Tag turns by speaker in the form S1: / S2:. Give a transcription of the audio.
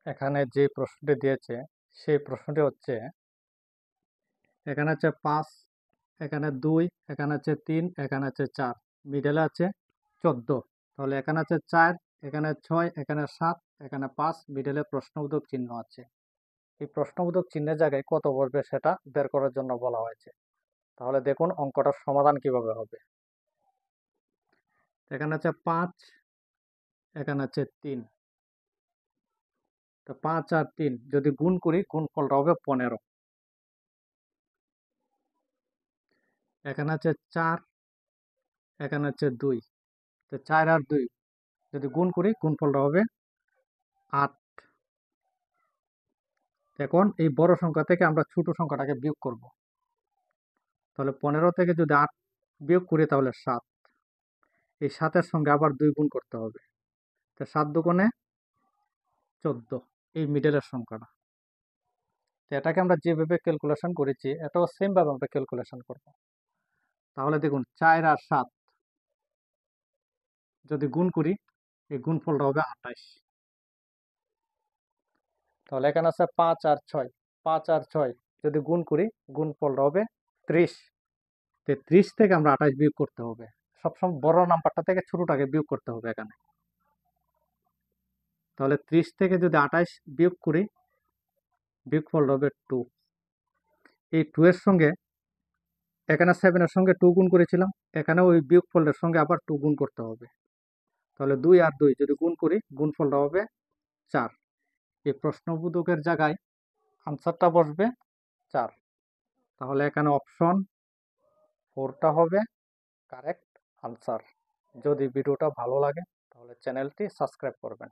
S1: এখানে যে প্রশ্নটি দিয়েছে সেই প্রশ্নটি হচ্ছে, এখানে আছে 5, এখানে 2, এখানে আছে 3, এখানে আছে 4, মিডলে আছে 14। তাহলে এখানে আছে 4, এখানে 6, এখানে 7, এখানে 5, মিডলে প্রশ্নবোধক চিহ্ন আছে। এই প্রশ্নবোধক চিহ্নের জায়গায় কত বসবে সেটা বের করার জন্য বলা হয়েছে। তাহলে দেখুন অঙ্কটার সমাধান কিভাবে হবে। এখানে আছে 5, এখানে আছে 3। তো 5 আর 3 যদি গুণ করি গুণফলটা হবে 15। এখানে আছে 4, এখানে আছে 2। তো 4 আর 2 যদি গুণ করি গুণফলটা হবে 8। এখন এই বড় সংখ্যা থেকে আমরা ছোট সংখ্যাটাকে বিয়োগ করব। তাহলে 15 থেকে যদি 8 বিয়োগ করি তাহলে 7। এই 7-এর সঙ্গে আবার 2 গুণ করতে হবে। তো 7 দুগুণে 14, এই মিডলের সংখ্যাটা। তো এটাকে আমরা যেভাবে ক্যালকুলেশন করেছি এটাও সেম ভাবে আমরা ক্যালকুলেশন করব। তাহলে দেখুন 4 আর 7 যদি গুণ করি এই গুণফলটা হবে 28। তাহলে এখানে আছে 5 আর 6, 5 আর 6 যদি গুণ করি গুণফলটা হবে 30। 30 থেকে আমরা 28 বিয়োগ করতে হবে। সবসময় বড় নাম্বারটা থেকে ছোটটাকে বিয়োগ করতে হবে এখানে। তাহলে 30 থেকে যদি 28 বিয়োগ করি বিয়োগফল হবে 2। এই 2 এর সঙ্গে এখানে 7 এর সঙ্গে 2 গুণ করেছিলাম, এখানে ওই বিয়োগফলের সঙ্গে আবার 2 গুণ করতে হবে। তাহলে 2 আর 2 যদি গুণ করি গুণফলটা হবে 4। এই প্রশ্নবোধকের জায়গায় আনসারটা বসবে 4। তাহলে এখানে অপশন 4টা হবে কারেক্ট আনসার। যদি ভিডিওটা ভালো লাগে তাহলে চ্যানেলটি সাবস্ক্রাইব করবেন।